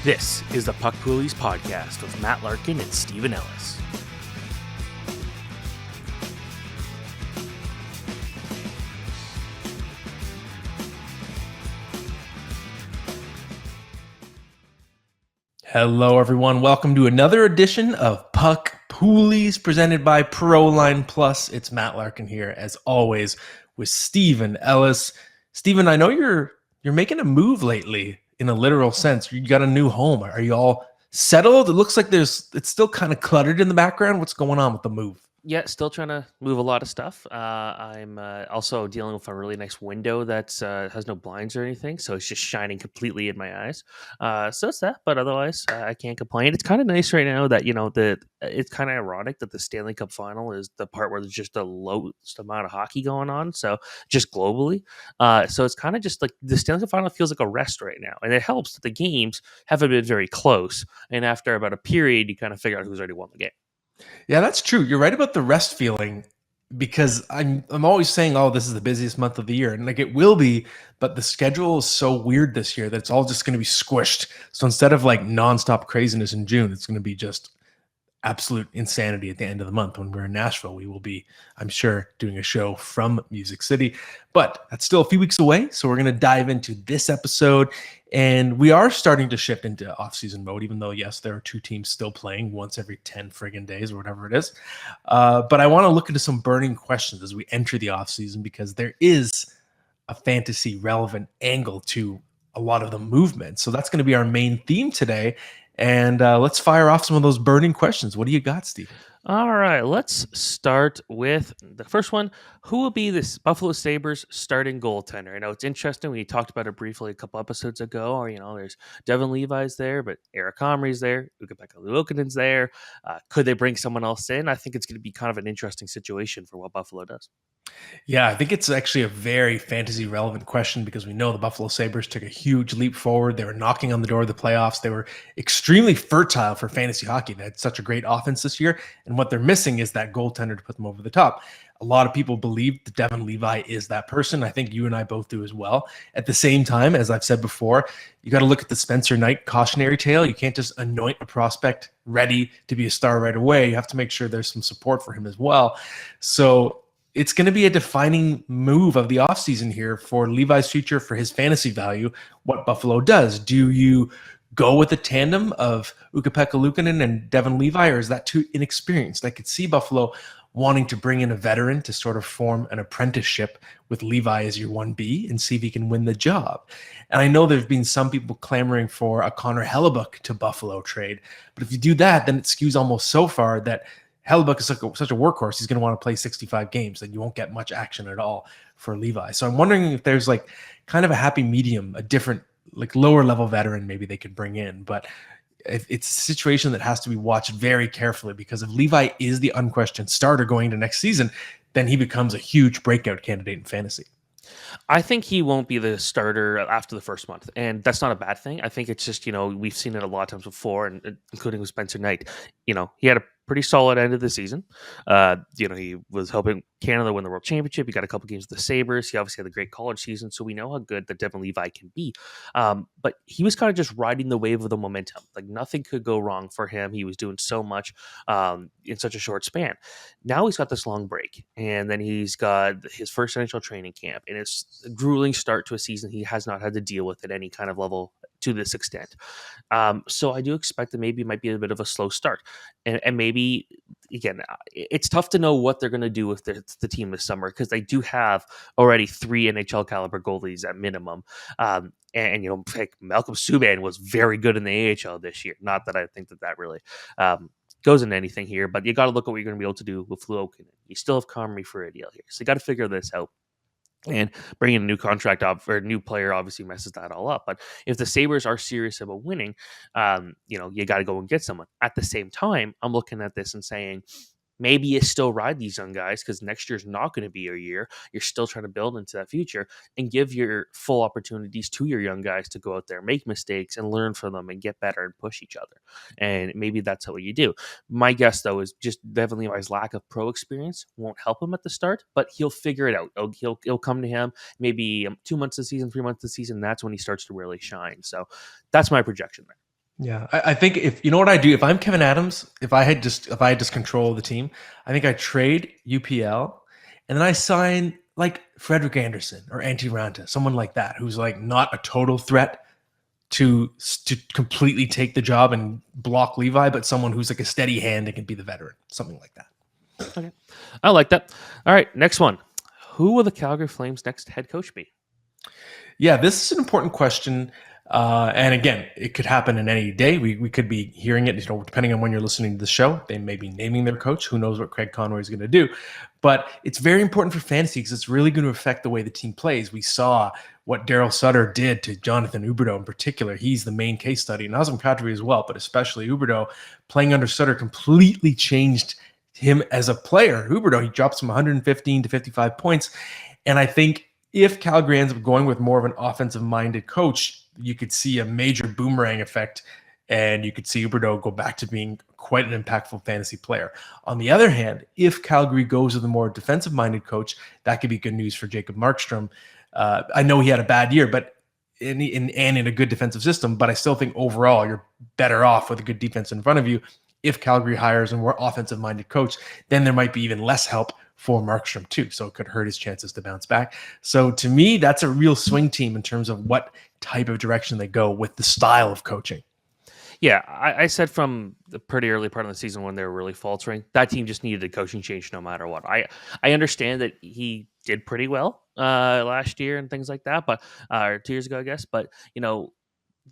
This is the Puck Poolies podcast with Matt Larkin and Stephen Ellis. Hello, everyone. Welcome to another edition of Puck Poolies presented by Proline Plus. It's Matt Larkin here, as always, with Stephen Ellis. Stephen, I know you're making a move lately in a literal sense. You got a new home. Are you all settled? It looks like it's still kind of cluttered in the background. What's going on with the move? Yeah, still trying to move a lot of stuff. I'm also dealing with a really nice window that has no blinds or anything, so it's just shining completely in my eyes. So it's that, but otherwise, I can't complain. It's kind of nice right now that it's kind of ironic that the Stanley Cup Final is the part where there's just the lowest amount of hockey going on. So just globally, so it's kind of just like the Stanley Cup Final feels like a rest right now, and it helps that the games haven't been very close. And after about a period, you kind of figure out who's already won the game. Yeah, that's true. You're right about the rest feeling because I'm always saying, oh, this is the busiest month of the year. And like it will be, but the schedule is so weird this year that it's all just going to be squished. So instead of like nonstop craziness in June, it's going to be just absolute insanity at the end of the month. When we're in Nashville, we will be, I'm sure, doing a show from Music City, but that's still a few weeks away. So we're going to dive into this episode, and we are starting to shift into off-season mode, even though, yes, there are two teams still playing once every 10 friggin' days or whatever it is. But I want to look into some burning questions as we enter the off-season, because there is a fantasy relevant angle to a lot of the movement. So that's going to be our main theme today. And let's fire off some of those burning questions. What do you got, Steve? All right, let's start with the first one. Who will be this Buffalo Sabres starting goaltender? I know it's interesting. We talked about it briefly a couple episodes ago. Or, there's Devin Levi's there, but Eric Comrie's there. Ukko-Pekka Luukkonen's there. Could they bring someone else in? I think it's going to be kind of an interesting situation for what Buffalo does. Yeah, I think it's actually a very fantasy relevant question because we know the Buffalo Sabres took a huge leap forward. They were knocking on the door of the playoffs. They were extremely fertile for fantasy hockey. They had such a great offense this year. And what they're missing is that goaltender to put them over the top. A lot of people believe that Devin Levi is that person. I think you and I both do as well. At the same time, as I've said before, you got to look at the Spencer Knight cautionary tale. You can't just anoint a prospect ready to be a star right away. You have to make sure there's some support for him as well. So it's going to be a defining move of the offseason here for Levi's future, for his fantasy value, what Buffalo does. Do you go with a tandem of Ukko-Pekka Luukkonen and Devin Levi, or is that too inexperienced? I could see Buffalo wanting to bring in a veteran to sort of form an apprenticeship with Levi as your 1B and see if he can win the job. And I know there's been some people clamoring for a Connor Hellebuyck to Buffalo trade, but if you do that, then it skews almost so far that Hellebuyck is such a workhorse. He's going to want to play 65 games, and you won't get much action at all for Levi. So I'm wondering if there's like kind of a happy medium, a different like lower level veteran maybe they could bring in. But it's a situation that has to be watched very carefully, because if Levi is the unquestioned starter going into next season, then he becomes a huge breakout candidate in fantasy. I think he won't be the starter after the first month, and that's not a bad thing. I think it's just, we've seen it a lot of times before, and including with Spencer Knight. He had a pretty solid end of the season. He was helping Canada win the World Championship. He got a couple games with the Sabres. He obviously had a great college season, so we know how good that Devin Levi can be. But he was kind of just riding the wave of the momentum. Like nothing could go wrong for him. He was doing so much in such a short span. Now he's got this long break, and then he's got his first NHL training camp, and it's a grueling start to a season he has not had to deal with at any kind of level to this extent. So I do expect that maybe it might be a bit of a slow start. And maybe, again, it's tough to know what they're going to do with the team this summer, because they do have already 3 NHL caliber goalies at minimum. Like Malcolm Subban was very good in the AHL this year. Not that I think that really goes into anything here, but you got to look at what you're going to be able to do with Luukkonen. You still have Comrie for a deal here. So you got to figure this out. And bringing a new contract up or a new player obviously messes that all up. But if the Sabres are serious about winning, you got to go and get someone. At the same time, I'm looking at this and saying, maybe you still ride these young guys, because next year's not going to be your year. You're still trying to build into that future and give your full opportunities to your young guys to go out there, make mistakes and learn from them and get better and push each other. And maybe that's what you do. My guess, though, is just Devin Levi's lack of pro experience won't help him at the start, but he'll figure it out. He'll come to him maybe 2 months of the season, 3 months of the season. That's when he starts to really shine. So that's my projection there. Yeah, I think if you know what I do, if I'm Kevin Adams, if I had just control of the team, I think I trade UPL and then I sign like Frederick Anderson or Antti Ranta, someone like that, who's like not a total threat to completely take the job and block Levi, but someone who's like a steady hand and can be the veteran, something like that. Okay. I like that. All right, next one. Who will the Calgary Flames' next head coach be? Yeah, this is an important question. And again, it could happen in any day. We could be hearing it, depending on when you're listening to the show. They may be naming their coach. Who knows what Craig Conroy is going to do? But it's very important for fantasy because it's really going to affect the way the team plays. We saw what Daryl Sutter did to Jonathan Huberdeau in particular. He's the main case study. Nazem Kadri as well, but especially Huberdeau playing under Sutter completely changed him as a player. Huberdeau, he drops from 115 to 55 points. And I think if Calgary ends up going with more of an offensive-minded coach, you could see a major boomerang effect, and you could see Huberdeau go back to being quite an impactful fantasy player. On the other hand, if Calgary goes with a more defensive-minded coach, that could be good news for Jacob Markstrom. I know he had a bad year, but in a good defensive system, but I still think overall you're better off with a good defense in front of you. If Calgary hires a more offensive-minded coach, then there might be even less help for Markstrom too. So it could hurt his chances to bounce back. So to me, that's a real swing team in terms of what type of direction they go with the style of coaching. Yeah, I said from the pretty early part of the season when they were really faltering, that team just needed a coaching change no matter what. I understand that he did pretty well last year and things like that, but or 2 years ago, I guess. But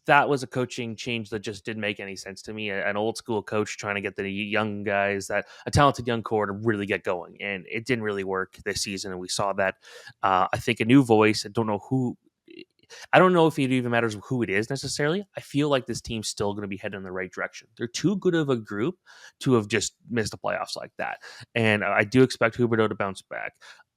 that was a coaching change that just didn't make any sense to me. An old school coach trying to get the young guys, that a talented young core to really get going, and it didn't really work this season. And we saw that. I think a new voice. I don't know if it even matters who it is necessarily. I feel like this team's still going to be heading in the right direction. They're too good of a group to have just missed the playoffs like that. And I do expect Huberdeau to bounce back.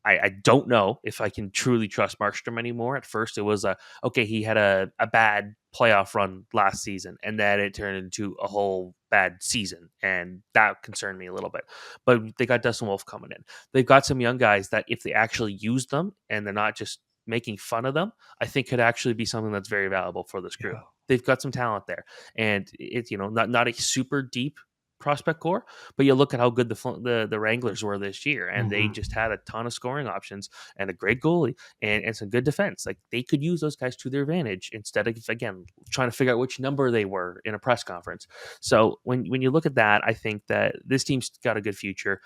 I don't know if I can truly trust Markstrom anymore. At first, it was he had a bad playoff run last season, and then it turned into a whole bad season, and that concerned me a little bit. But they got Dustin Wolf coming in. They've got some young guys that if they actually use them and they're not just making fun of them, I think could actually be something that's very valuable for this group. Yeah. They've got some talent there, and it's not a super deep prospect core, but you look at how good the Wranglers were this year, and they just had a ton of scoring options and a great goalie and some good defense. Like they could use those guys to their advantage instead of again trying to figure out which number they were in a press conference. So when you look at that, I think that this team's got a good future.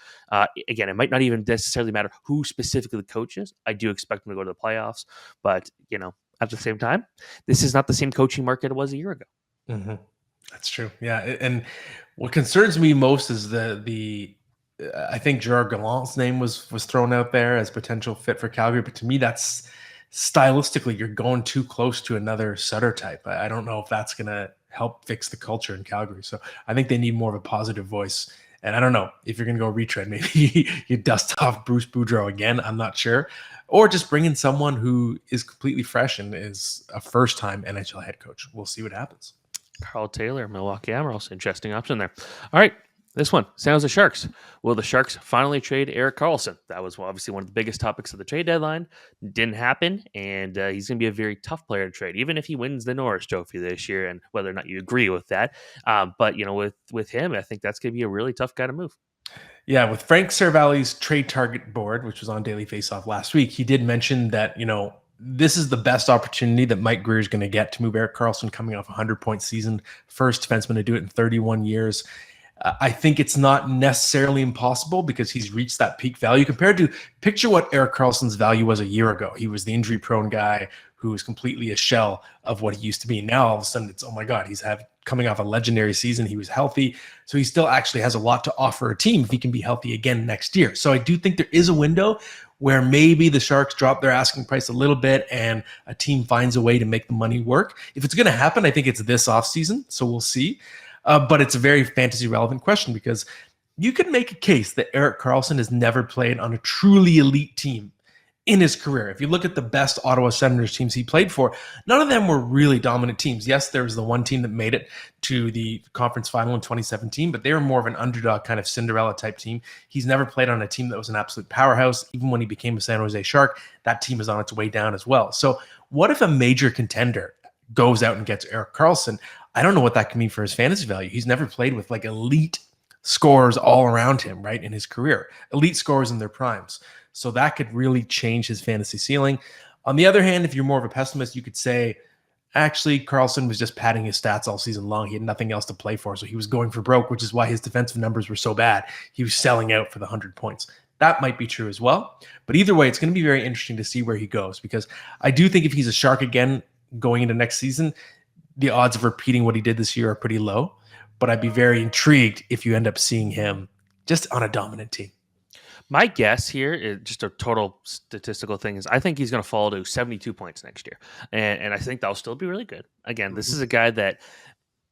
Again, it might not even necessarily matter who specifically the coach is. I do expect them to go to the playoffs, but at the same time, this is not the same coaching market it was a year ago. Mm-hmm. That's true. Yeah. And what concerns me most is I think Gerard Gallant's name was thrown out there as potential fit for Calgary. But to me, that's stylistically, you're going too close to another Sutter type. I don't know if that's going to help fix the culture in Calgary. So I think they need more of a positive voice. And I don't know if you're going to go retread, maybe you dust off Bruce Boudreau again. I'm not sure. Or just bring in someone who is completely fresh and is a first-time NHL head coach. We'll see what happens. Carl Taylor, Milwaukee Admirals. Interesting option there. All right. This one, San Jose Sharks. Will the Sharks finally trade Eric Carlson? That was obviously one of the biggest topics of the trade deadline. Didn't happen, and he's going to be a very tough player to trade, even if he wins the Norris Trophy this year, and whether or not you agree with that. But, with him, I think that's going to be a really tough guy to move. Yeah, with Frank Cervalli's trade target board, which was on Daily Faceoff last week, he did mention that, this is the best opportunity that Mike Greer is going to get to move Eric Carlson coming off a 100-point season. First defenseman to do it in 31 years. I think it's not necessarily impossible because he's reached that peak value compared to picture what Eric Carlson's value was a year ago. He was the injury-prone guy who was completely a shell of what he used to be. Now all of a sudden it's, oh my God, he's coming off a legendary season. He was healthy. So he still actually has a lot to offer a team if he can be healthy again next year. So I do think there is a window where maybe the Sharks drop their asking price a little bit and a team finds a way to make the money work. If it's going to happen, I think it's this offseason. So we'll see. But it's a very fantasy relevant question because you could make a case that Eric Carlson has never played on a truly elite team in his career. If you look at the best Ottawa Senators teams he played for, none of them were really dominant teams. Yes, there was the one team that made it to the conference final in 2017, but they were more of an underdog kind of Cinderella type team. He's never played on a team that was an absolute powerhouse. Even when he became a San Jose Shark, that team is on its way down as well. So what if a major contender goes out and gets Eric Carlson? I don't know what that can mean for his fantasy value. He's never played with like elite scores all around him, right, in his career, elite scores in their primes. So that could really change his fantasy ceiling. On the other hand, if you're more of a pessimist, you could say, actually, Carlson was just padding his stats all season long. He had nothing else to play for, so he was going for broke, which is why his defensive numbers were so bad. He was selling out for the 100 points. That might be true as well. But either way, it's going to be very interesting to see where he goes, because I do think if he's a Shark again going into next season, the odds of repeating what he did this year are pretty low. But I'd be very intrigued if you end up seeing him just on a dominant team. My guess here is just a total statistical thing is I think he's going to fall to 72 points next year. And I think that'll still be really good. Again, this is a guy that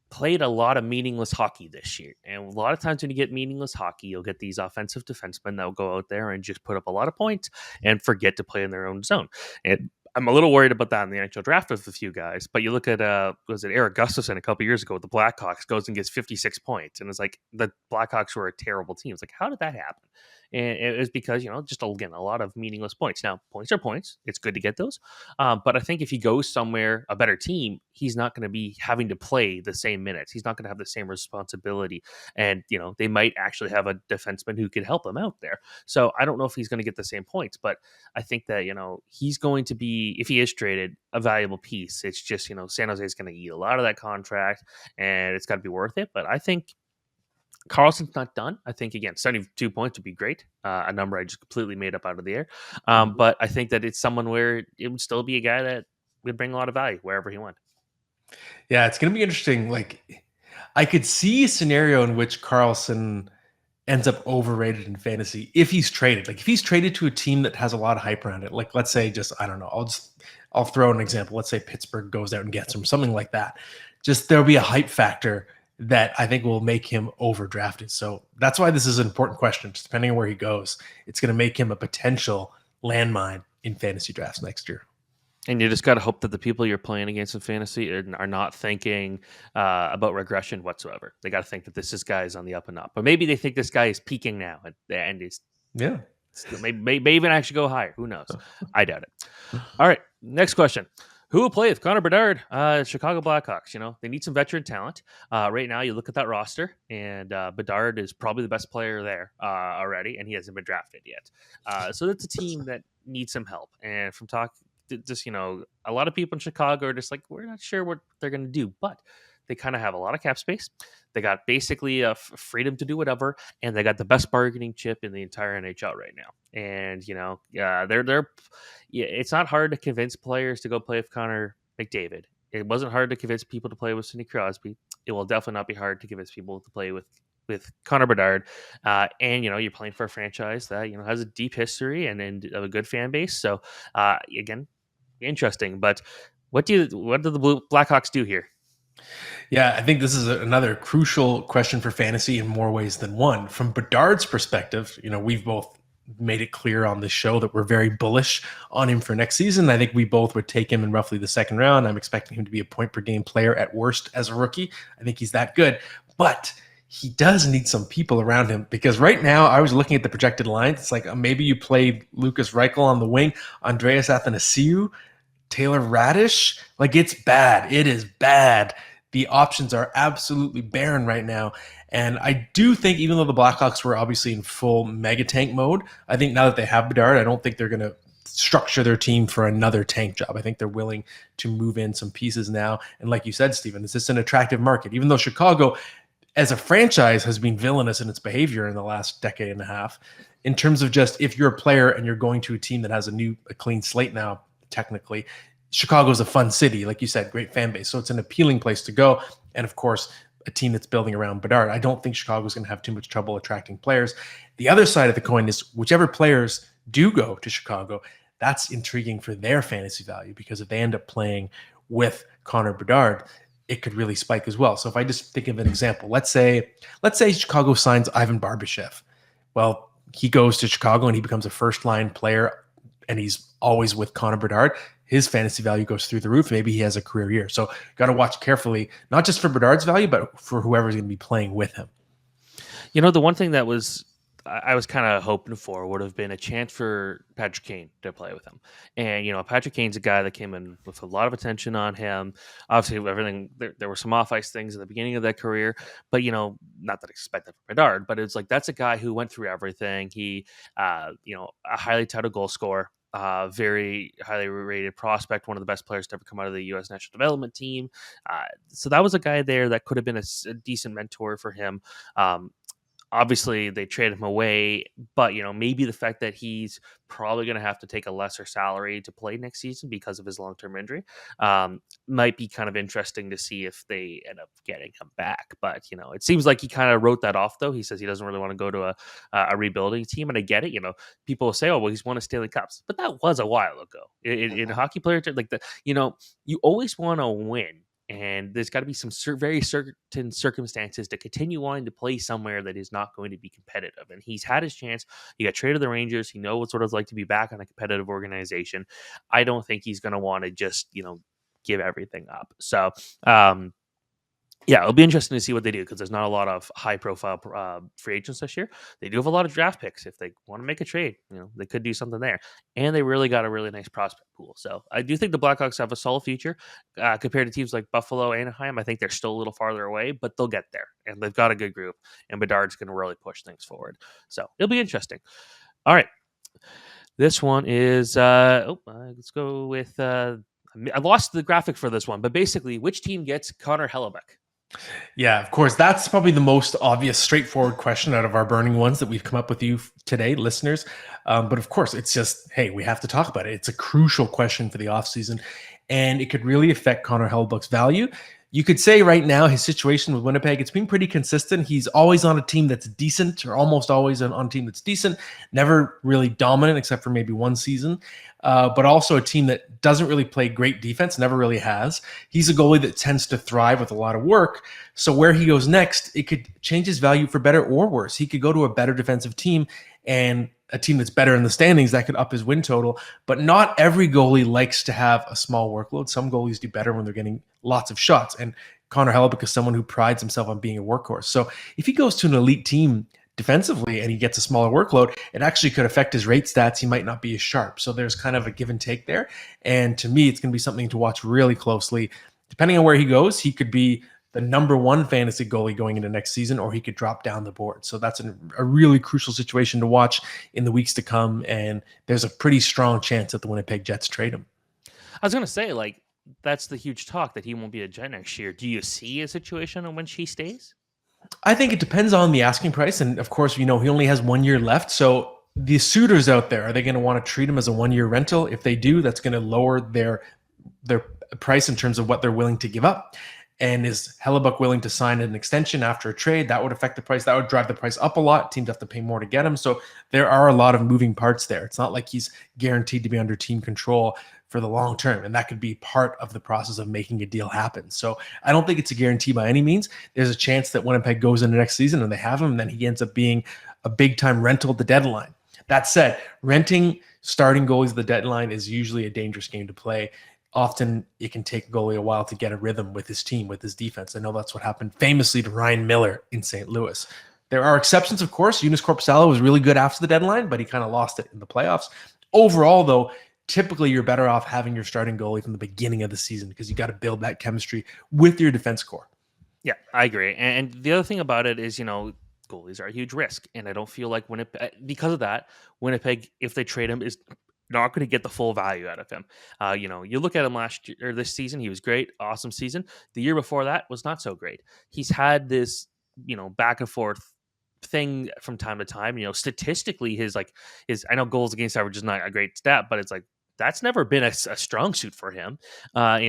played a lot of meaningless hockey this year. And a lot of times when you get meaningless hockey, you'll get these offensive defensemen that will go out there and just put up a lot of points and forget to play in their own zone. And I'm a little worried about that in the NHL draft with a few guys. But you look at, was it Eric Gustafson a couple years ago with the Blackhawks, goes and gets 56 points. And it's like the Blackhawks were a terrible team. It's like, how did that happen? And it was because, just again, a lot of meaningless points. Now, points are points. It's good to get those. But I think if he goes somewhere, a better team, he's not going to be having to play the same minutes. He's not going to have the same responsibility. And, they might actually have a defenseman who could help him out there. So I don't know if he's going to get the same points, but I think that, he's going to be, if he is traded, a valuable piece. It's just, San Jose is going to eat a lot of that contract and it's got to be worth it. But I think Carlson's not done. I think, again, 72 points would be great. A number I just completely made up out of the air. But I think that it's someone where it would still be a guy that would bring a lot of value wherever he went. Yeah, it's going to be interesting. Like, I could see a scenario in which Carlson ends up overrated in fantasy if he's traded. Like, if he's traded to a team that has a lot of hype around it, like, let's say, just, I don't know, I'll throw an example. Let's say Pittsburgh goes out and gets him, something like that. Just there'll be a hype factor that I think will make him overdrafted. So that's why this is an important question. Just depending on where he goes, it's going to make him a potential landmine in fantasy drafts next year. And you just got to hope that the people you're playing against in fantasy are not thinking about regression whatsoever. They got to think that this guy is on the up and up. But maybe they think this guy is peaking now and is may even actually go higher. Who knows? I doubt it. All right, next question. Who will play with Connor Bedard? Chicago Blackhawks. They need some veteran talent. Right now, you look at that roster, and Bedard is probably the best player there already, and he hasn't been drafted yet. So that's a team that needs some help. And from just a lot of people in Chicago are just like, we're not sure what they're going to do, but they kind of have a lot of cap space. They got basically freedom to do whatever, and they got the best bargaining chip in the entire NHL right now. And it's not hard to convince players to go play with Connor McDavid. It wasn't hard to convince people to play with Sidney Crosby. It will definitely not be hard to convince people to play with Connor Bedard. And you're playing for a franchise that has a deep history and a good fan base. So again, interesting. But what do the Blackhawks do here? Yeah, I think this is another crucial question for fantasy in more ways than one. From Bedard's perspective, we've both made it clear on this show that we're very bullish on him for next season. I think we both would take him in roughly the second round. I'm expecting him to be a point per game player at worst as a rookie. I think he's that good. But he does need some people around him, because right now I was looking at the projected lines. It's like maybe you played Lucas Reichel on the wing, Andreas Athanasiou, Taylor Radish. Like, it's bad. It is bad. The options are absolutely barren right now. And I do think, even though the Blackhawks were obviously in full mega tank mode, I think now that they have Bedard, I don't think they're going to structure their team for another tank job. I think they're willing to move in some pieces now. And like you said, Stephen, it's just an attractive market. Even though Chicago, as a franchise, has been villainous in its behavior in the last decade and a half, in terms of just, if you're a player and you're going to a team that has a clean slate now, technically, Chicago's a fun city, like you said, great fan base. So it's an appealing place to go. And of course, a team that's building around Bedard. I don't think Chicago's going to have too much trouble attracting players. The other side of the coin is, whichever players do go to Chicago, that's intriguing for their fantasy value, because if they end up playing with Connor Bedard, it could really spike as well. So if I just think of an example, let's say Chicago signs Ivan Barbashev. Well, he goes to Chicago and he becomes a first-line player, and he's always with Connor Bedard. His fantasy value goes through the roof. Maybe he has a career year. So got to watch carefully, not just for Bedard's value, but for whoever's going to be playing with him. The one thing that was I was kind of hoping for would have been a chance for Patrick Kane to play with him. And, Patrick Kane's a guy that came in with a lot of attention on him. Obviously, everything, there were some off ice things at the beginning of that career, but, not that I expect that from Bedard, but it's like that's a guy who went through everything. He, a highly touted goal scorer. Very highly rated prospect, one of the best players to ever come out of the U.S. national development team. So that was a guy there that could have been a decent mentor for him. Obviously, they traded him away, but maybe the fact that he's probably going to have to take a lesser salary to play next season because of his long-term injury might be kind of interesting to see if they end up getting him back. But it seems like he kind of wrote that off, though. He says he doesn't really want to go to a rebuilding team, and I get it. People will say, "Oh, well, he's won a Stanley Cups," but that was a while ago. In hockey player, like you always want to win. And there's got to be some very certain circumstances to continue wanting to play somewhere that is not going to be competitive. And he's had his chance. He got traded to the Rangers. He knows what it's like to be back on a competitive organization. I don't think he's going to want to just, give everything up. So, yeah, it'll be interesting to see what they do because there's not a lot of high-profile free agents this year. They do have a lot of draft picks. If they want to make a trade, they could do something there. And they really got a really nice prospect pool. So I do think the Blackhawks have a solid future compared to teams like Buffalo, Anaheim. I think they're still a little farther away, but they'll get there. And they've got a good group. And Bedard's going to really push things forward. So it'll be interesting. All right. This one is, let's go with, I lost the graphic for this one, but basically, which team gets Connor Hellebuyck? Yeah, of course. That's probably the most obvious, straightforward question out of our burning ones that we've come up with you today, listeners. But of course, it's just, hey, we have to talk about it. It's a crucial question for the offseason, and it could really affect Connor Hellebuyck's value. You could say right now his situation with Winnipeg, it's been pretty consistent. He's always on a team that's decent, or almost always on a team that's decent, never really dominant except for maybe one season, but also a team that doesn't really play great defense, never really has. He's a goalie that tends to thrive with a lot of work. So where he goes next, it could change his value for better or worse. He could go to a better defensive team and a team that's better in the standings that could up his win total. But not every goalie likes to have a small workload. Some goalies do better when they're getting lots of shots. And Connor Hellebuyck is someone who prides himself on being a workhorse. So if he goes to an elite team defensively and he gets a smaller workload, it actually could affect his rate stats. He might not be as sharp. So there's kind of a give and take there. And to me, it's going to be something to watch really closely. Depending on where he goes, he could be the number one fantasy goalie going into next season, or he could drop down the board. So that's a really crucial situation to watch in the weeks to come. And there's a pretty strong chance that the Winnipeg Jets trade him. I was going to say, that's the huge talk that he won't be a Jet next year. Do you see a situation in which he stays? I think it depends on the asking price. And of course, he only has 1 year left. So the suitors out there, are they going to want to treat him as a 1 year rental? If they do, that's going to lower their price in terms of what they're willing to give up. And is Hellebuyck willing to sign an extension after a trade? That would affect the price. That would drive the price up a lot. Teams have to pay more to get him. So there are a lot of moving parts there. It's not like he's guaranteed to be under team control for the long term. And that could be part of the process of making a deal happen. So I don't think it's a guarantee by any means. There's a chance that Winnipeg goes into next season and they have him, and then he ends up being a big time rental at the deadline. That said, renting starting goalies at the deadline is usually a dangerous game to play. Often it can take a goalie a while to get a rhythm with his team, with his defense. I know that's what happened famously to Ryan Miller in St. Louis. There are exceptions, of course. Joonas Korpisalo was really good after the deadline, but he kind of lost it in the playoffs. Overall, though, typically you're better off having your starting goalie from the beginning of the season because you got to build that chemistry with your defense core. Yeah, I agree. And the other thing about it is, goalies are a huge risk. And I don't feel like because of that, Winnipeg, if they trade him, is not going to get the full value out of him. You look at him last year or this season, he was great, awesome season. The year before that was not so great. He's had this, back and forth thing from time to time. Statistically, his I know goals against average is not a great stat, but it's that's never been a strong suit for him.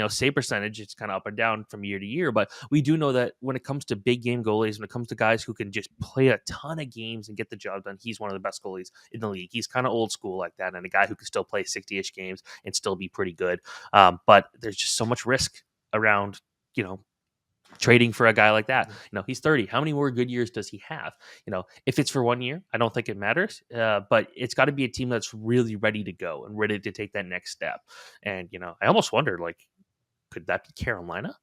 Save percentage, it's kind of up and down from year to year, but we do know that when it comes to big game goalies, when it comes to guys who can just play a ton of games and get the job done, he's one of the best goalies in the league. He's kind of old school like that, and a guy who can still play 60-ish games and still be pretty good. But there's just so much risk around, trading for a guy like that. He's 30. How many more good years does he have? If it's for 1 year, I don't think it matters. But it's got to be a team that's really ready to go and ready to take that next step. And, I almost wonder, could that be Carolina?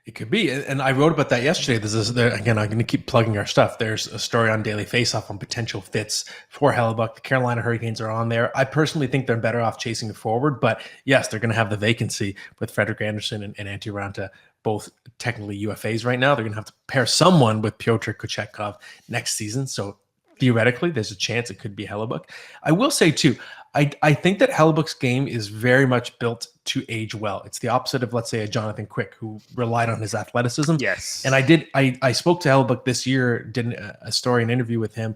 It could be. And I wrote about that yesterday. Again, I'm going to keep plugging our stuff. There's a story on Daily Faceoff on potential fits for Hellebuyck. The Carolina Hurricanes are on there. I personally think they're better off chasing it forward, but yes, they're going to have the vacancy with Frederik Andersen and Antti Ranta, both technically UFAs right now. They're going to have to pair someone with Pyotr Kochetkov next season. So theoretically, there's a chance it could be Hellebuyck. I will say too, I think that Hellebuyck's game is very much built to age well. It's the opposite of, let's say, a Jonathan Quick, who relied on his athleticism. Yes. And I spoke to Hellebuyck this year, did a story, an interview with him,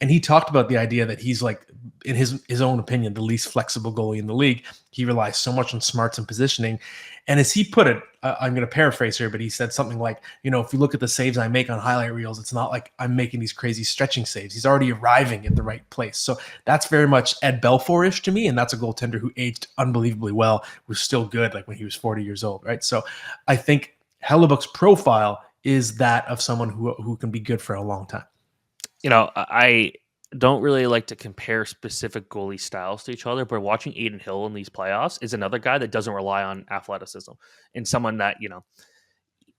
and he talked about the idea that he's, like, in his own opinion, the least flexible goalie in the league. He relies so much on smarts and positioning. And as he put it, I'm going to paraphrase here, but he said something like, if you look at the saves I make on highlight reels, it's not like I'm making these crazy stretching saves. He's already arriving at the right place. So that's very much Ed Belfour-ish to me, and that's a goaltender who aged unbelievably well, was still good like when he was 40 years old, right? So I think Hellebuyck's profile is that of someone who can be good for a long time. I don't really like to compare specific goalie styles to each other, but watching Adin Hill in these playoffs is another guy that doesn't rely on athleticism, and someone that,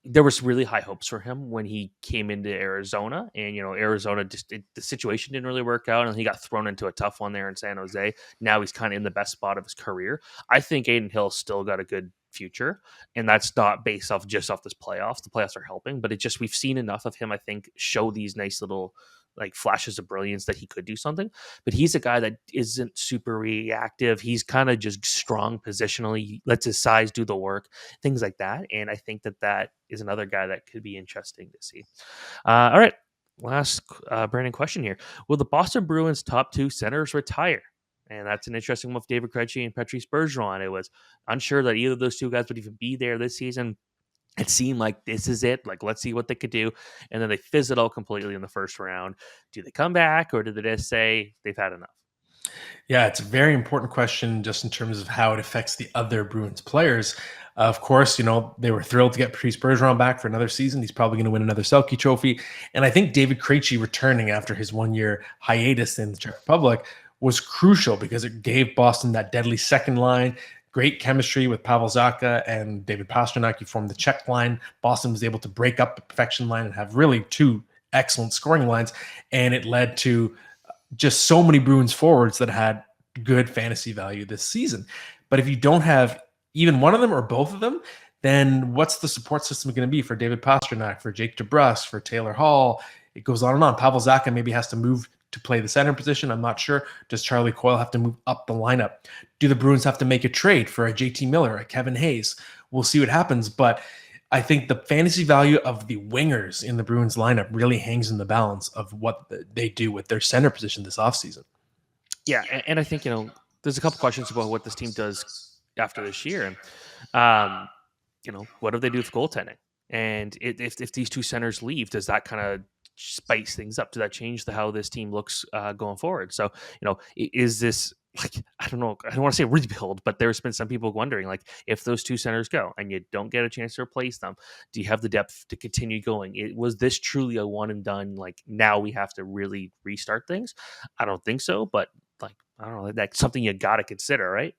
there was really high hopes for him when he came into Arizona, and Arizona the situation didn't really work out, and he got thrown into a tough one there in San Jose. Now he's kind of in the best spot of his career. I think Adin Hill still got a good future, and that's not based off just off this playoffs. The playoffs are helping, but we've seen enough of him, I think, show these nice little, like, flashes of brilliance that he could do something. But he's a guy that isn't super reactive. He's kind of just strong positionally. He lets his size do the work, things like that. And I think that is another guy that could be interesting to see. All right, last Brandon question here: will the Boston Bruins' top two centers retire? And that's an interesting one with David Krejci and Patrice Bergeron. It was unsure that either of those two guys would even be there this season. It seemed like this is it. Like, let's see what they could do. And then they fizzled out completely in the first round. Do they come back, or do they just say they've had enough? Yeah, it's a very important question just in terms of how it affects the other Bruins players. Of course, they were thrilled to get Patrice Bergeron back for another season. He's probably going to win another Selke trophy. And I think David Krejci returning after his 1-year hiatus in the Czech Republic was crucial because it gave Boston that deadly second line. Great chemistry with Pavel Zacha and David Pasternak. You formed the Czech line. Boston was able to break up the perfection line and have really two excellent scoring lines. And it led to just so many Bruins forwards that had good fantasy value this season. But if you don't have even one of them or both of them, then what's the support system going to be for David Pasternak, for Jake DeBrusk, for Taylor Hall? It goes on and on. Pavel Zacha maybe has to move to play the center position. I'm not sure. Does Charlie Coyle have to move up the lineup? Do the Bruins have to make a trade for a JT Miller, a Kevin Hayes? We'll see what happens. But I think the fantasy value of the wingers in the Bruins lineup really hangs in the balance of what they do with their center position this offseason. Yeah, and I think, there's a couple questions about what this team does after this year. And, what do they do with goaltending? And if these two centers leave, does that kind of spice things up? Does that change how this team looks going forward? So, is this, like, I don't know, I don't want to say rebuild, but there's been some people wondering, like, if those two centers go and you don't get a chance to replace them, do you have the depth to continue going? Was this truly a one and done? Like, now we have to really restart things? I don't think so, but, like, I don't know, that's something you got to consider, right?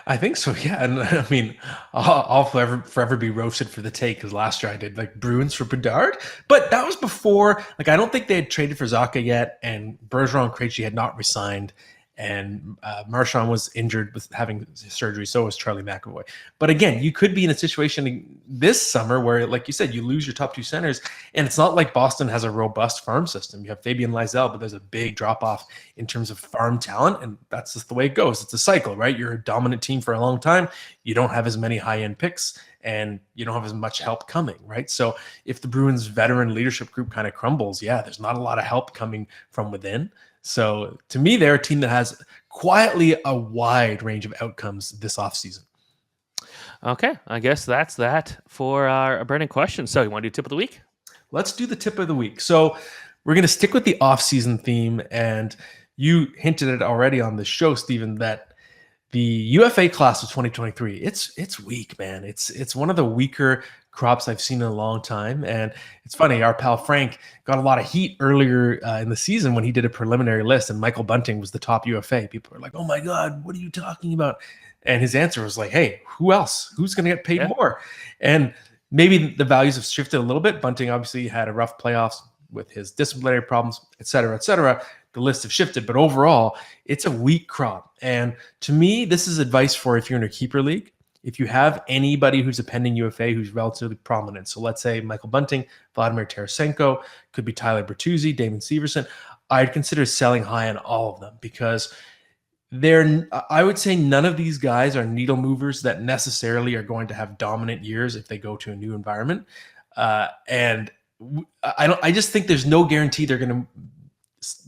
I think so, yeah. And I mean, I'll forever be roasted for the take because last year I did like Bruins for Bedard, but that was before. Like, I don't think they had traded for Zacha yet, and Bergeron and Krejci had not resigned, and Marchand was injured with having surgery. So was Charlie McAvoy. But again, you could be in a situation this summer where, like you said, you lose your top two centers, and it's not like Boston has a robust farm system. You have Fabian Lysell, but there's a big drop off in terms of farm talent, and that's just the way it goes. It's a cycle, right? You're a dominant team for a long time. You don't have as many high-end picks, and you don't have as much help coming, right? So if the Bruins veteran leadership group kind of crumbles, yeah, there's not a lot of help coming from within. So to me, they're a team that has quietly a wide range of outcomes this offseason. Okay, I guess that's that for our burning question. So you want to do tip of the week? Let's do the tip of the week. So we're going to stick with the offseason theme. And you hinted it already on the show, Stephen, that the UFA class of 2023, it's weak, man. It's one of the weaker crops I've seen in a long time. And it's funny, our pal Frank got a lot of heat earlier in the season when he did a preliminary list, and Michael Bunting was the top UFA. People are like, oh my God, what are you talking about? And his answer was like, hey, who else? Who's going to get paid more? And maybe the values have shifted a little bit. Bunting obviously had a rough playoffs with his disciplinary problems, et cetera, et cetera. The lists have shifted, but overall, it's a weak crop. And to me, this is advice for if you're in a keeper league. If you have anybody who's a pending UFA who's relatively prominent, so let's say Michael Bunting, Vladimir Tarasenko, could be Tyler Bertuzzi, Damon Severson, I'd consider selling high on all of them because I would say none of these guys are needle movers that necessarily are going to have dominant years if they go to a new environment. I just think there's no guarantee they're going to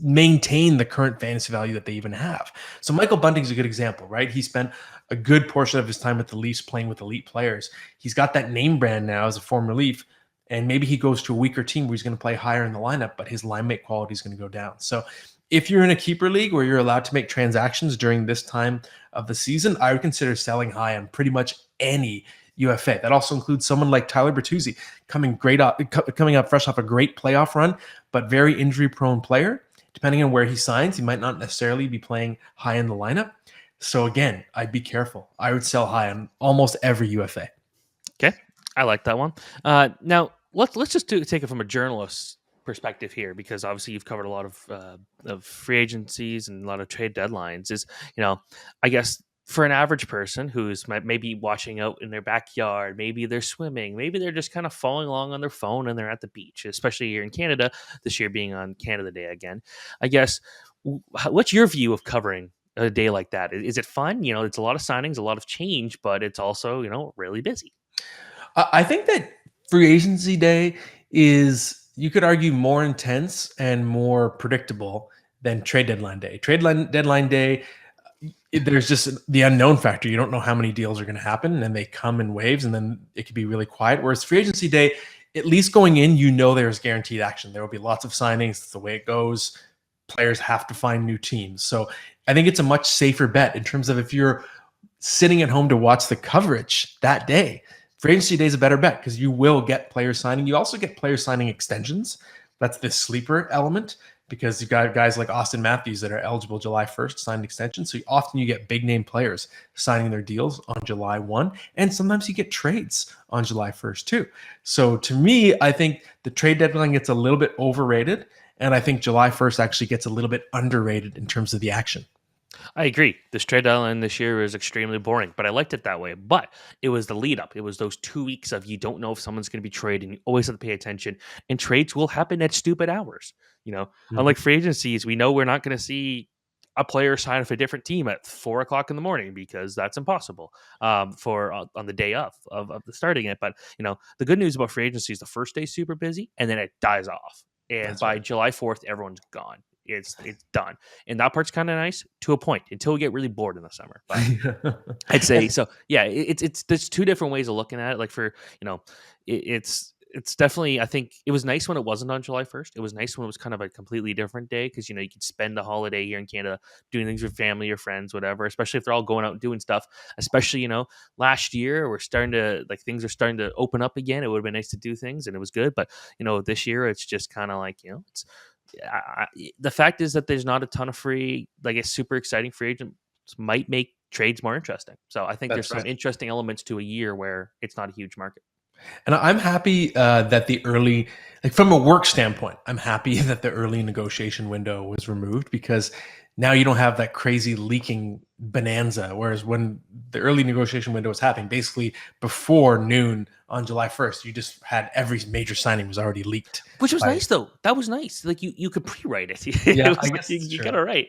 maintain the current fantasy value that they even have. So Michael Bunting's a good example, right? He spent a good portion of his time with the Leafs playing with elite players. He's got that name brand now as a former Leaf, and maybe he goes to a weaker team where he's going to play higher in the lineup, but his line mate quality is going to go down. So if you're in a keeper league where you're allowed to make transactions during this time of the season, I would consider selling high on pretty much any UFA. That also includes someone like Tyler Bertuzzi, coming up fresh off a great playoff run, but very injury-prone player. Depending on where he signs, he might not necessarily be playing high in the lineup. So again, I'd be careful. I would sell high on almost every UFA. Okay, I like that one. Now let's just take it from a journalist's perspective here, because obviously you've covered a lot of free agencies and a lot of trade deadlines. I guess for an average person who's maybe watching out in their backyard, maybe they're swimming, maybe they're just kind of following along on their phone and they're at the beach, especially here in Canada, this year being on Canada Day again. I guess, what's your view of covering a day like that? Is it fun? It's a lot of signings, a lot of change, but it's also, really busy. I think that free agency day is, you could argue, more intense and more predictable than trade deadline day. Deadline day, there's just the unknown factor. You don't know how many deals are going to happen, and they come in waves, and then it could be really quiet. Whereas free agency day, at least going in, there's guaranteed action. There will be lots of signings. That's the way it goes. Players have to find new teams. So I think it's a much safer bet in terms of if you're sitting at home to watch the coverage that day. Free agency day is a better bet because you will get players signing. You also get players signing extensions. That's the sleeper element, because you got guys like Austin Matthews that are eligible July 1st, signed extensions. So often you get big name players signing their deals on July 1, and sometimes you get trades on July 1st too. So to me, I think the trade deadline gets a little bit overrated, and I think July 1st actually gets a little bit underrated in terms of the action. I agree. This trade deadline this year was extremely boring, but I liked it that way. But it was the lead up. It was those 2 weeks of you don't know if someone's going to be traded, and you always have to pay attention. And trades will happen at stupid hours. Unlike free agencies, we know we're not going to see a player sign with a different team at 4:00 in the morning, because that's impossible on the day of the starting it. But the good news about free agency is the first day is super busy, and then it dies off. And by July 4th, everyone's gone. It's done, and that part's kind of nice to a point until we get really bored in the summer. But I'd say so. Yeah, it's there's two different ways of looking at it. Like for it's definitely, I think it was nice when it wasn't on July 1st. It was nice when it was kind of a completely different day, because you could spend the holiday here in Canada doing things with family or friends, whatever. Especially if they're all going out and doing stuff. Especially last year we're starting to things are starting to open up again. It would have been nice to do things, and it was good. But this year it's just kind of like it's. The fact is that there's not a ton of free, a super exciting free agents might make trades more interesting. So I think there's some interesting elements to a year where it's not a huge market. And I'm happy that the early, from a work standpoint, I'm happy that the early negotiation window was removed, because now you don't have that crazy leaking bonanza. Whereas when the early negotiation window was happening, basically before noon on July 1st, you just had every major signing was already leaked. Which was nice, though. That was nice. You could pre-write it. Yeah, I guess you got it right.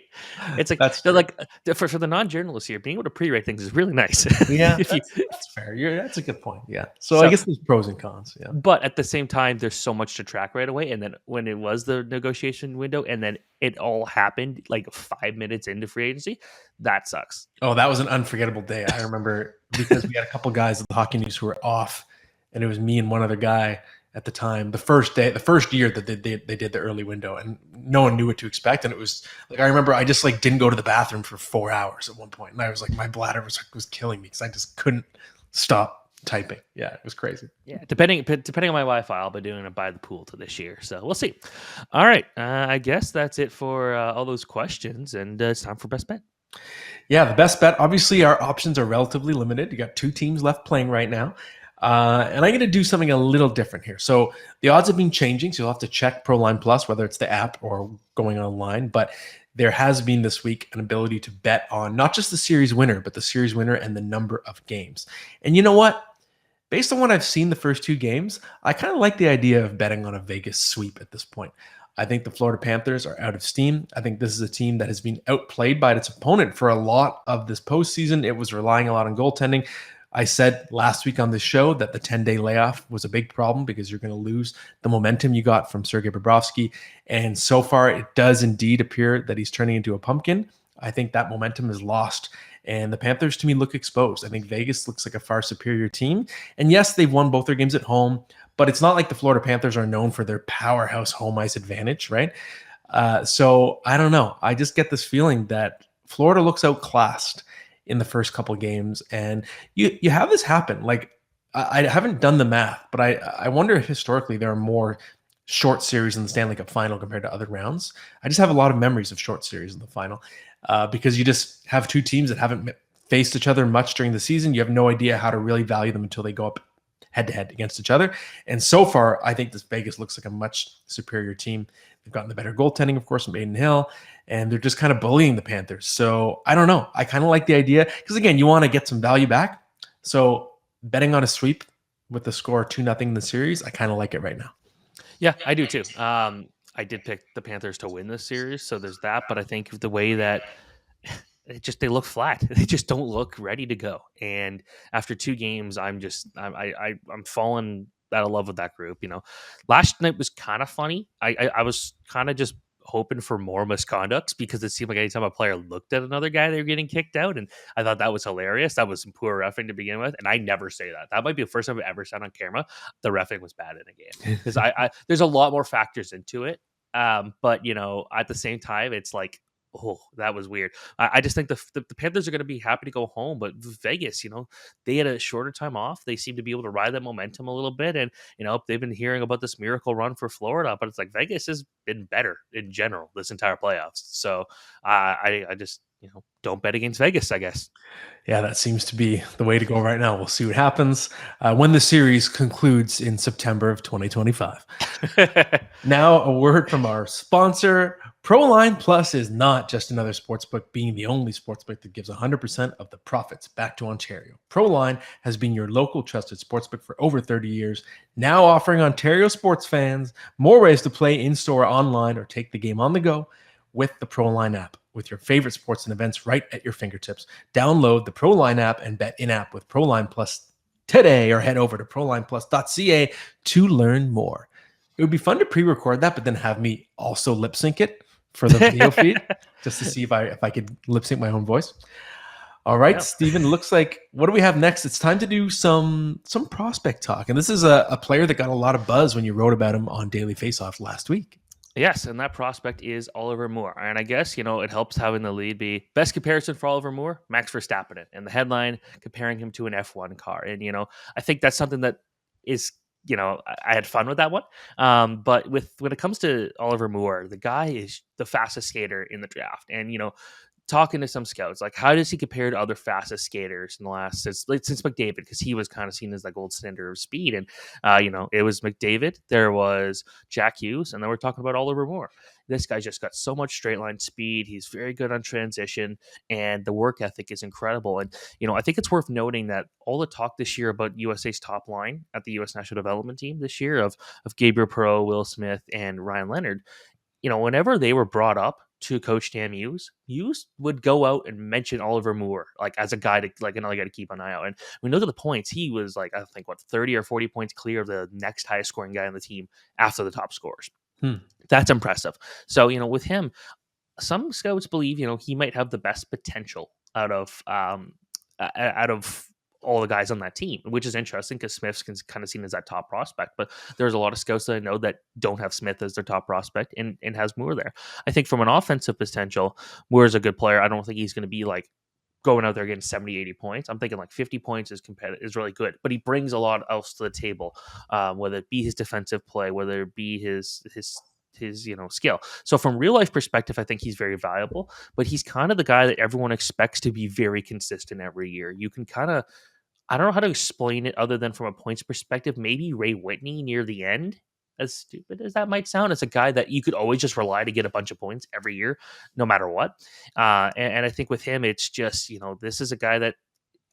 It's for the non-journalists here, being able to pre-write things is really nice. Yeah, that's fair. That's a good point. Yeah. So I guess there's pros and cons. Yeah. But at the same time, there's so much to track right away. And then when it was the negotiation window, and then it all happened 5 minutes into free agency, that sucks. Oh, that was an unforgettable day. I remember because we had a couple guys at the Hockey News who were off, and it was me and one other guy at the time. The first year that they did the early window, and no one knew what to expect. And it was I remember I just didn't go to the bathroom for 4 hours at one point, and I was my bladder was killing me because I just couldn't stop typing. Yeah, it was crazy. Yeah, depending on my Wi-Fi, I'll be doing it by the pool to this year, so we'll see. All right, I guess that's it for all those questions, and it's time for best bet. Yeah, the best bet. Obviously, our options are relatively limited. You got 2 teams left playing right now. And I'm going to do something a little different here. So the odds have been changing, so you'll have to check Proline Plus, whether it's the app or going online. But there has been this week an ability to bet on not just the series winner, but the series winner and the number of games. And you know what? Based on what I've seen the first two games, I kind of like the idea of betting on a Vegas sweep at this point. I think the Florida Panthers are out of steam. I think this is a team that has been outplayed by its opponent for a lot of this postseason. It was relying a lot on goaltending. I said last week on this show that the 10-day layoff was a big problem because you're going to lose the momentum you got from Sergei Bobrovsky. And so far, it does indeed appear that he's turning into a pumpkin. I think that momentum is lost. And the Panthers, to me, look exposed. I think Vegas looks like a far superior team. And yes, they've won both their games at home, but it's not like the Florida Panthers are known for their powerhouse home ice advantage, right? So I don't know. I just get this feeling that Florida looks outclassed in the first couple games. And you have this happen. Like, I haven't done the math, but I wonder if historically there are more short series in the Stanley Cup Final compared to other rounds. I just have a lot of memories of short series in the final because you just have two teams that haven't faced each other much during the season. You have no idea how to really value them until they go up head-to-head against each other. And so far, I think this Vegas looks like a much superior team. They've gotten the better goaltending, of course, from Aiden Hill, and they're just kind of bullying the Panthers. So I don't know. I kind of like the idea because, again, you want to get some value back. So betting on a sweep with the score 2-0 in the series, I kind of like it right now. Yeah, I do too. I did pick the Panthers to win this series, so there's that. But I think the way that they look flat, they just don't look ready to go. And after two games, I'm falling out of love with that group. Last night was kind of funny. I was kind of just hoping for more misconducts because it seemed like anytime a player looked at another guy, they were getting kicked out, and I thought that was hilarious. That was some poor refing to begin with, and I never say that. That might be the first time I've ever said on camera the refing was bad in a game because I there's a lot more factors into it. But at the same time, it's like, oh, that was weird. I just think the Panthers are going to be happy to go home, but Vegas, they had a shorter time off. They seem to be able to ride that momentum a little bit, and they've been hearing about this miracle run for Florida, but it's like Vegas has been better in general this entire playoffs. So I just don't bet against Vegas, I guess. Yeah, that seems to be the way to go right now. We'll see what happens when the series concludes in September of 2025. Now, a word from our sponsor. Proline Plus is not just another sportsbook, being the only sportsbook that gives 100% of the profits back to Ontario. Proline has been your local trusted sportsbook for over 30 years, now offering Ontario sports fans more ways to play in-store, online, or take the game on the go with the Proline app. With your favorite sports and events right at your fingertips. Download the Proline app and bet in-app with Proline Plus today, or head over to prolineplus.ca to learn more. It would be fun to pre-record that, but then have me also lip sync it for the video feed, just to see if I could lip sync my own voice. All right, yeah. Steven, looks like, what do we have next? It's time to do some prospect talk. And this is a player that got a lot of buzz when you wrote about him on Daily Faceoff last week. Yes, and that prospect is Oliver Moore. And I guess, it helps having the lead be best comparison for Oliver Moore, Max Verstappen. And the headline comparing him to an F1 car. And, I think that's something that is, I had fun with that one. But when it comes to Oliver Moore, the guy is the fastest skater in the draft. And, talking to some scouts, like, how does he compare to other fastest skaters in the last since McDavid? Because he was kind of seen as the gold standard of speed, and it was McDavid, there was Jack Hughes, and then we're talking about Oliver Moore. This guy's just got so much straight line speed. He's very good on transition, and the work ethic is incredible. And I think it's worth noting that all the talk this year about USA's top line at the U.S. National Development Team this year of Gabriel Perreault, Will Smith, and Ryan Leonard, whenever they were brought up to Coach Dan Hughes would go out and mention Oliver Moore, like, as a guy to, like, another guy to keep an eye out. And when we look at the points, he was, like, I think 30 or 40 points clear of the next highest scoring guy on the team after the top scorers. That's impressive. So, with him, some scouts believe, he might have the best potential out of all the guys on that team, which is interesting because Smith's kind of seen as that top prospect. But there's a lot of scouts that I know that don't have Smith as their top prospect and has Moore there. I think from an offensive potential, Moore is a good player. I don't think he's going to be like going out there getting 70, 80 points. I'm thinking like 50 points is really good, but he brings a lot else to the table, whether it be his defensive play, whether it be his skill. So from real life perspective, I think he's very valuable, but he's kind of the guy that everyone expects to be very consistent every year. You can kind of, I don't know how to explain it other than from a points perspective. Maybe Ray Whitney near the end, as stupid as that might sound, as a guy that you could always just rely to get a bunch of points every year, no matter what. And I think with him, it's just, this is a guy that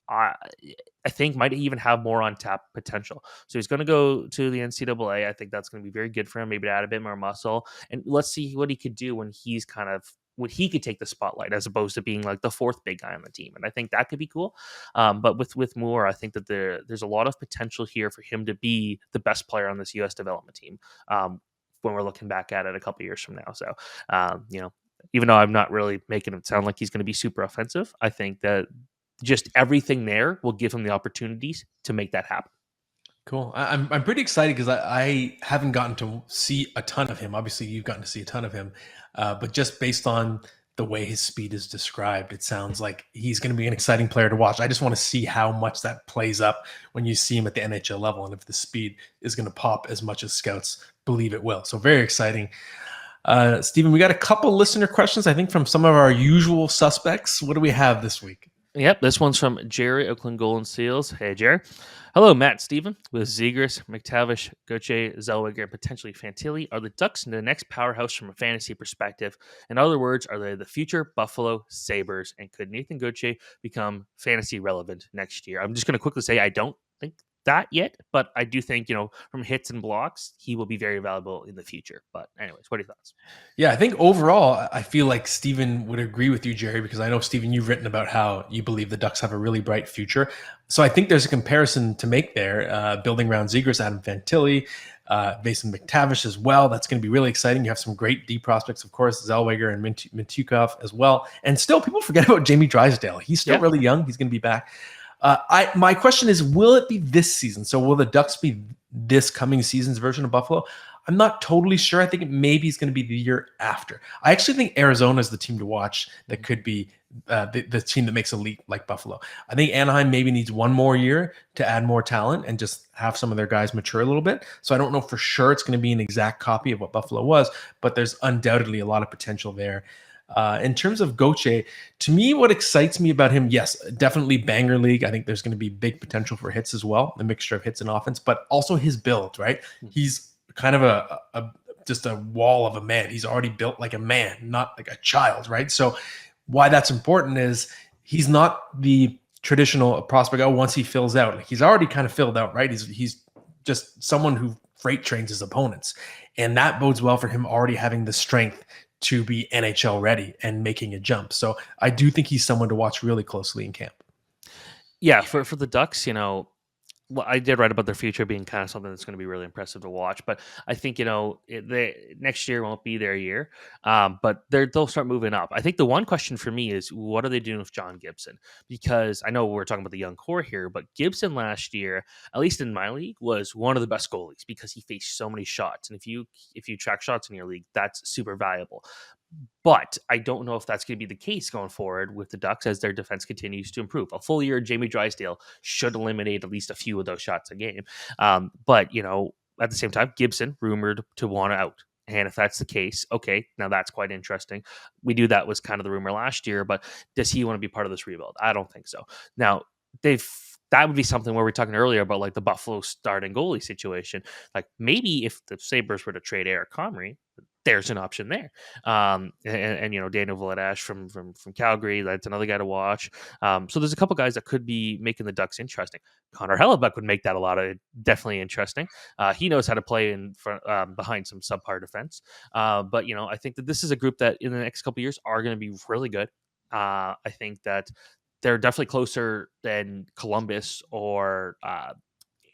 I I think might even have more on tap potential. So he's going to go to the NCAA. I think that's going to be very good for him. Maybe to add a bit more muscle, and let's see what he could do when he's kind of when he could take the spotlight as opposed to being like the fourth big guy on the team. And I think that could be cool. But with Moore, I think that there's a lot of potential here for him to be the best player on this U.S. development team. When we're looking back at it a couple years from now. So, even though I'm not really making it sound like he's going to be super offensive, I think that just everything there will give him the opportunities to make that happen. Cool. I'm pretty excited because I haven't gotten to see a ton of him. Obviously, you've gotten to see a ton of him, but just based on the way his speed is described, it sounds like he's going to be an exciting player to watch. I just want to see how much that plays up when you see him at the NHL level, and if the speed is going to pop as much as scouts believe it will. So very exciting. Stephen, we got a couple listener questions, I think, from some of our usual suspects. What do we have this week? Yep, this one's from Jerry, Oakland Golden Seals. Hey, Jerry. Hello, Matt, Steven. With Zegras, McTavish, Gauthier, Zellweger, and potentially Fantilli, are the Ducks the next powerhouse from a fantasy perspective? In other words, are they the future Buffalo Sabers? And could Nathan Gauthier become fantasy relevant next year? I'm just going to quickly say I don't think that yet, but I do think, from hits and blocks, he will be very valuable in the future. But anyways, what are your thoughts? Yeah, I think overall, I feel like Steven would agree with you, Jerry, because I know, Steven, you've written about how you believe the Ducks have a really bright future. So I think there's a comparison to make there, building around Zegras, Adam Fantilli, Mason McTavish as well. That's going to be really exciting. You have some great D prospects, of course, Zellweger and Mintyukov as well. And still, people forget about Jamie Drysdale. He's still really young. He's going to be back. My question is, will it be this season? So will the Ducks be this coming season's version of Buffalo? I'm not totally sure. I think it maybe is going to be the year after. I actually think Arizona is the team to watch that could be the team that makes a leap like Buffalo. I think Anaheim maybe needs one more year to add more talent and just have some of their guys mature a little bit. So I don't know for sure it's going to be an exact copy of what Buffalo was, but there's undoubtedly a lot of potential there. In terms of Gauthier, to me, what excites me about him, yes, definitely banger league. I think there's going to be big potential for hits as well, a mixture of hits and offense, but also his build, right? He's kind of just a wall of a man. He's already built like a man, not like a child, right? So why that's important is he's not the traditional prospect. Oh, once he fills out, like he's already kind of filled out, right? He's just someone who freight trains his opponents, and that bodes well for him already having the strength to be NHL ready and making a jump. So I do think he's someone to watch really closely in camp. Yeah, for the Ducks, well, I did write about their future being kind of something that's going to be really impressive to watch. But I think next year won't be their year, but they'll start moving up. I think the one question for me is, what are they doing with John Gibson? Because I know we're talking about the young core here, but Gibson last year, at least in my league, was one of the best goalies because he faced so many shots. And if you track shots in your league, that's super valuable. But I don't know if that's going to be the case going forward with the Ducks as their defense continues to improve. A full year, Jamie Drysdale should eliminate at least a few of those shots a game. But at the same time, Gibson rumored to want out. And if that's the case, okay, now that's quite interesting. We knew that was kind of the rumor last year, but does he want to be part of this rebuild? I don't think so. Now, that would be something where we're talking earlier about like the Buffalo starting goalie situation. Like maybe if the Sabres were to trade Eric Comrie, there's an option there. And Daniel Vladash from Calgary, that's another guy to watch. So there's a couple guys that could be making the Ducks interesting. Connor Hellebuyck would make that definitely interesting. He knows how to play in front behind some subpar defense. But I think that this is a group that in the next couple of years are going to be really good. I think that they're definitely closer than Columbus or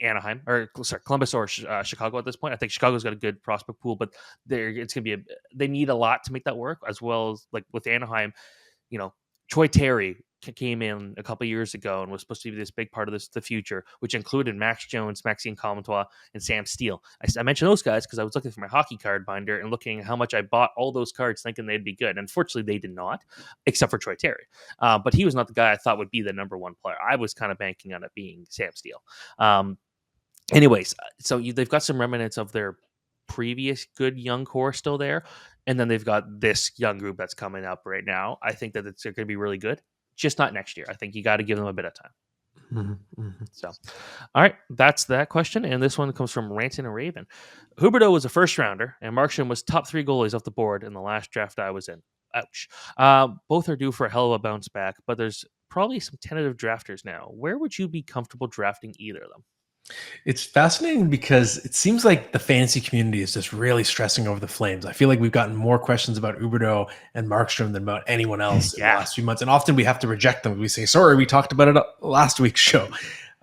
Anaheim, or sorry, Columbus or Chicago at this point. I think Chicago's got a good prospect pool, but it's going to be they need a lot to make that work, as well as like with Anaheim, Troy Terry came in a couple years ago and was supposed to be this big part of the future, which included Max Jones, Maxime Comtois, and Sam Steele. I mentioned those guys because I was looking for my hockey card binder and looking at how much I bought all those cards thinking they'd be good. Unfortunately, they did not, except for Troy Terry. But he was not the guy I thought would be the number one player. I was kind of banking on it being Sam Steele. Anyways, so they've got some remnants of their previous good young core still there, and then they've got this young group that's coming up right now. I think that it's going to be really good, just not next year. I think you got to give them a bit of time. Mhm, mhm. So, all right, that's that question. And this one comes from Ranton and Raven. Huberdeau was a first rounder, and Markstrom was top three goalies off the board in the last draft I was in. Ouch. Both are due for a hell of a bounce back, but there's probably some tentative drafters now. Where would you be comfortable drafting either of them? It's fascinating because it seems like the fantasy community is just really stressing over the Flames. I feel like we've gotten more questions about Huberdeau and Markstrom than about anyone else in the Yeah. last few months. And often we have to reject them. We say, sorry, we talked about it last week's show.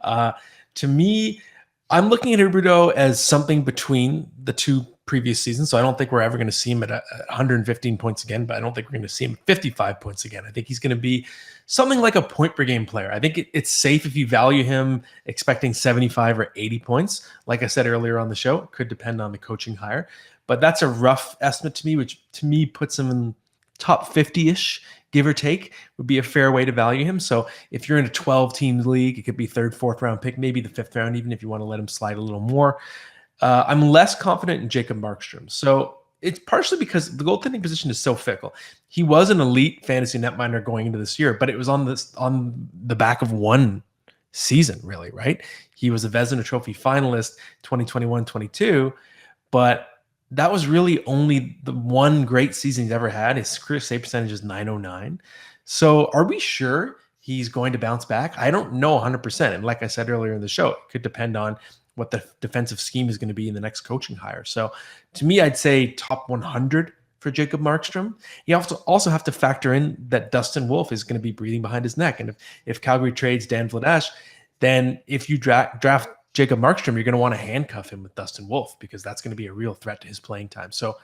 Uh, to me, I'm looking at Huberdeau as something between the two previous seasons. So I don't think we're ever going to see him at 115 points again, but I don't think we're going to see him at 55 points again. I think he's going to be something like a point per game player. I think it's safe if you value him expecting 75 or 80 points. Like I said earlier on the show, it could depend on the coaching hire, but that's a rough estimate to me, which to me puts him in top 50-ish, give or take, would be a fair way to value him. So if you're in a 12-team league, it could be third, fourth round pick, maybe the fifth round, even if you want to let him slide a little more. I'm less confident in Jacob Markstrom. So it's partially because the goaltending position is so fickle. He was an elite fantasy netminder going into this year, but it was on the back of one season, really, right? He was a Vezina Trophy finalist 2021-22, but that was really only the one great season he's ever had. His career save percentage is .909. So are we sure he's going to bounce back? I don't know 100%. And like I said earlier in the show, it could depend on what the defensive scheme is going to be in the next coaching hire. So to me, I'd say top 100 for Jacob Markstrom. You also have to factor in that Dustin Wolf is going to be breathing behind his neck. And if Calgary trades Dan Vladesh, then if you draft Jacob Markstrom, you're going to want to handcuff him with Dustin Wolf because that's going to be a real threat to his playing time. So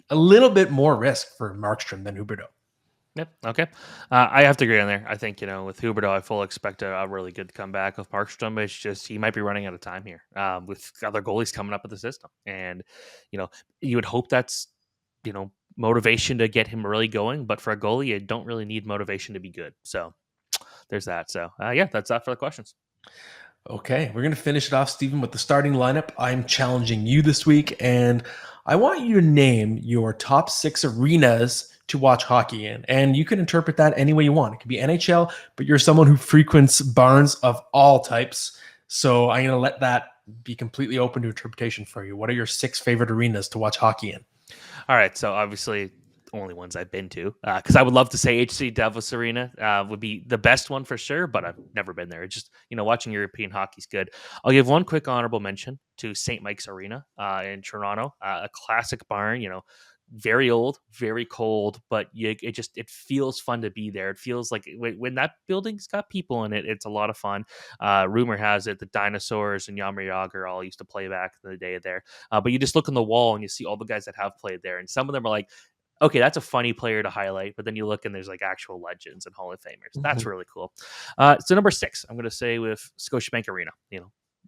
a little bit more risk for Markstrom than Huberdeau. Yep. Okay. I have to agree on there. I think, with Huberdeau, I fully expect a really good comeback with Markstrom. It's just he might be running out of time here with other goalies coming up with the system. And, you would hope that's, motivation to get him really going. But for a goalie, you don't really need motivation to be good. So there's that. So, yeah, that's that for the questions. Okay, we're going to finish it off, Stephen, with the starting lineup. I'm challenging you this week, and I want you to name your top 6 arenas to watch hockey in. And you can interpret that any way you want. It could be NHL, but you're someone who frequents barns of all types. So I'm going to let that be completely open to interpretation for you. What are your 6 favorite arenas to watch hockey in? All right, so obviously only ones I've been to because I would love to say HC Davos Arena would be the best one for sure, but I've never been there. It's just watching European hockey's good. I'll give one quick honorable mention to St. Mike's Arena in Toronto, a classic barn. Very old, very cold, but it feels fun to be there. It feels like when that building's got people in it, it's a lot of fun. Rumor has it the dinosaurs and Yammer Yager all used to play back in the day there. But you just look on the wall and you see all the guys that have played there, and some of them are like, okay, that's a funny player to highlight, but then you look and there's like actual legends and Hall of Famers. That's really cool. So number 6, I'm going to say with Scotiabank Arena.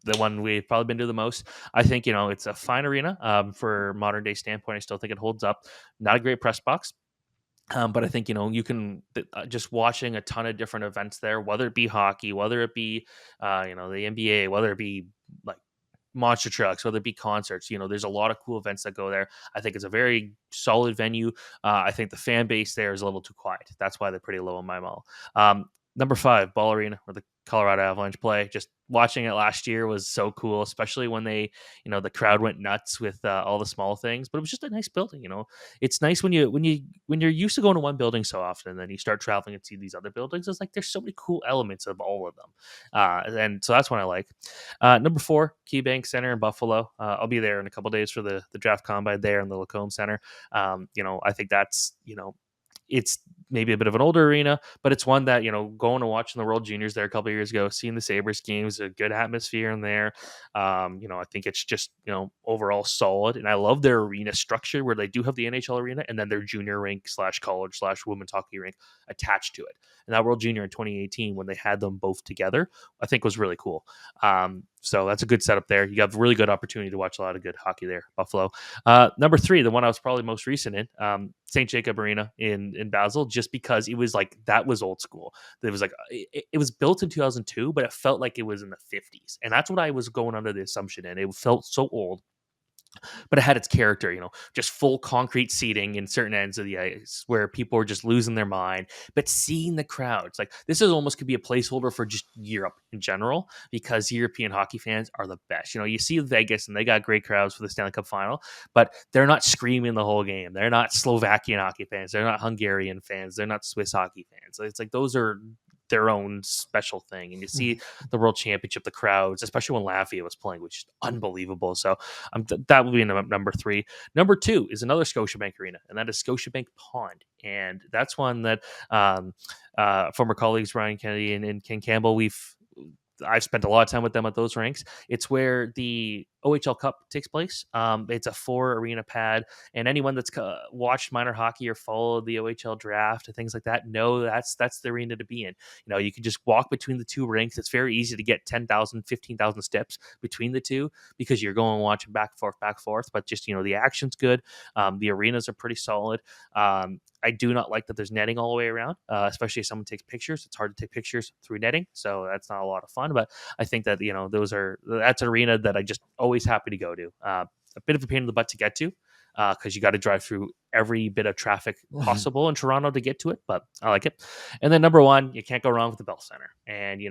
The one we've probably been to the most. I think it's a fine arena for modern day standpoint. I still think it holds up. Not a great press box. But I think you can just watching a ton of different events there, whether it be hockey, whether it be the NBA, whether it be like monster trucks, whether it be concerts. There's a lot of cool events that go there. I think it's a very solid venue. I think the fan base there is a little too quiet. That's why they're pretty low in my mall. Number 5, Ball Arena, where the Colorado Avalanche play. Just watching it last year was so cool, especially when they, the crowd went nuts with all the small things. But it was just a nice building. It's nice when you're used to going to one building so often, and then you start traveling and see these other buildings. It's like there's so many cool elements of all of them, and so that's what I like. Number 4, KeyBank Center in Buffalo. I'll be there in a couple days for the draft combine there in the Lacombe Center. I think that's it's maybe a bit of an older arena, but it's one that, going and watching the World Juniors there a couple of years ago, seeing the Sabres games, a good atmosphere in there. I think it's just, overall solid. And I love their arena structure where they do have the NHL arena and then their junior rink / college / women's hockey rink attached to it. And that World Junior in 2018, when they had them both together, I think was really cool. So that's a good setup there. You have really good opportunity to watch a lot of good hockey there, Buffalo. Number 3, the one I was probably most recent in, St. Jacob Arena in Basel, just because it was like, that was old school. It was like, it was built in 2002, but it felt like it was in the 50s. And that's what I was going under the assumption in. It felt so old. but it had its character, just full concrete seating in certain ends of the ice where people were just losing their mind. But seeing the crowds, like this is almost could be a placeholder for just Europe in general, because European hockey fans are the best. You see Vegas and they got great crowds for the Stanley Cup final, but they're not screaming the whole game. They're not Slovakian hockey fans. They're not Hungarian fans. They're not Swiss hockey fans. It's like those are their own special thing. And you see the World Championship, the crowds, especially when Latvia was playing, which is unbelievable. So that would be number 3. Number 2 is another Scotiabank arena, and that is Scotiabank Pond. And that's one that former colleagues Ryan Kennedy and Ken Campbell, I've spent a lot of time with them at those rinks. It's where the OHL Cup takes place. It's a 4 arena pad, and anyone that's watched minor hockey or followed the OHL draft and things like that know that's the arena to be in. You can just walk between the 2 rinks. It's very easy to get 10,000, 15,000 steps between the 2 because you're going watching back and forth. But just the action's good. The arenas are pretty solid. I do not like that there's netting all the way around, especially if someone takes pictures. It's hard to take pictures through netting, so that's not a lot of fun. But I think that that's an arena that I just always happy to go to. A bit of a pain in the butt to get to because you got to drive through every bit of traffic possible in Toronto to get to it, but I like it. And then number 1, you can't go wrong with the Bell Center. And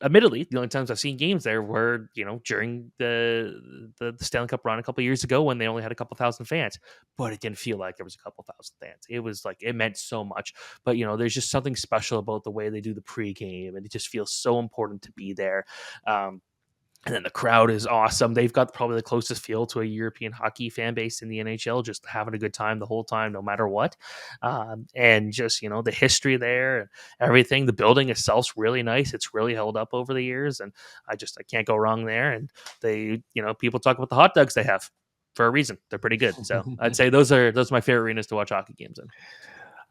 admittedly, the only times I've seen games there were, during the Stanley Cup run a couple of years ago when they only had a couple thousand fans, but it didn't feel like there was a couple thousand fans. It was like, it meant so much. But, there's just something special about the way they do the pregame, and it just feels so important to be there. And then the crowd is awesome. They've got probably the closest feel to a European hockey fan base in the NHL, just having a good time the whole time, no matter what. And just, the history there and everything. The building itself's really nice. It's really held up over the years. And I can't go wrong there. And they, people talk about the hot dogs they have for a reason. They're pretty good. So I'd say those are my favorite arenas to watch hockey games in.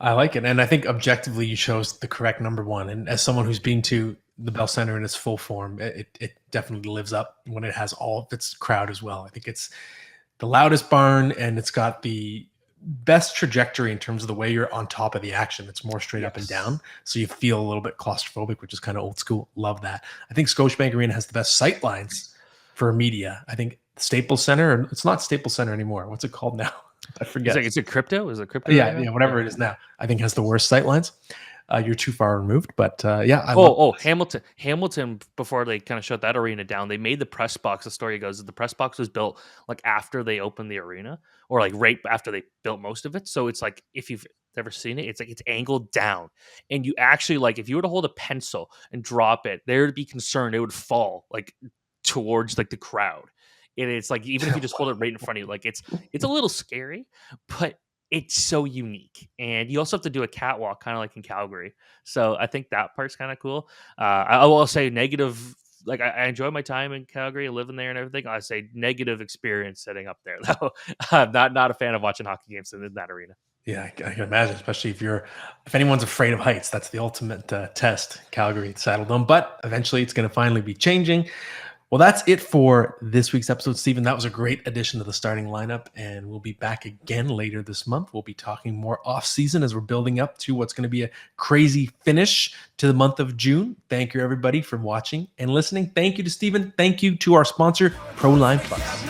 I like it. And I think objectively you chose the correct number 1. And as someone who's been to the Bell Center in its full form, it definitely lives up when it has all of its crowd as well. I think it's the loudest barn, and it's got the best trajectory in terms of the way you're on top of the action. It's more straight up and down, so you feel a little bit claustrophobic, which is kind of old school. Love that. I think Scotiabank Arena has the best sight lines for media. I think Staples Center, it's not Staples Center anymore. What's it called now? I forget. Is it crypto? Is it crypto? Yeah, whatever it is now. I think has the worst sight lines. You're too far removed, but Hamilton, before they kind of shut that arena down, they made the press box. The story goes that the press box was built like after they opened the arena, or like right after they built most of it. So it's like, if you've ever seen it, it's like it's angled down, and you actually, like, if you were to hold a pencil and drop it, there to be concerned it would fall like towards like the crowd. And it's like, even if you just hold it right in front of you, like it's a little scary, but it's so unique. And you also have to do a catwalk, kind of like in Calgary. So I think that part's kind of cool. I will say negative, like I enjoy my time in Calgary, living there and everything. I say negative experience setting up there, though. I'm not a fan of watching hockey games in that arena. Yeah, I can imagine, especially if anyone's afraid of heights. That's the ultimate test, Calgary Saddle Dome. But eventually it's going to finally be changing. Well, that's it for this week's episode, Stephen. That was a great addition to the starting lineup, and we'll be back again later this month. We'll be talking more off-season as we're building up to what's going to be a crazy finish to the month of June. Thank you, everybody, for watching and listening. Thank you to Stephen. Thank you to our sponsor, ProLine Plus.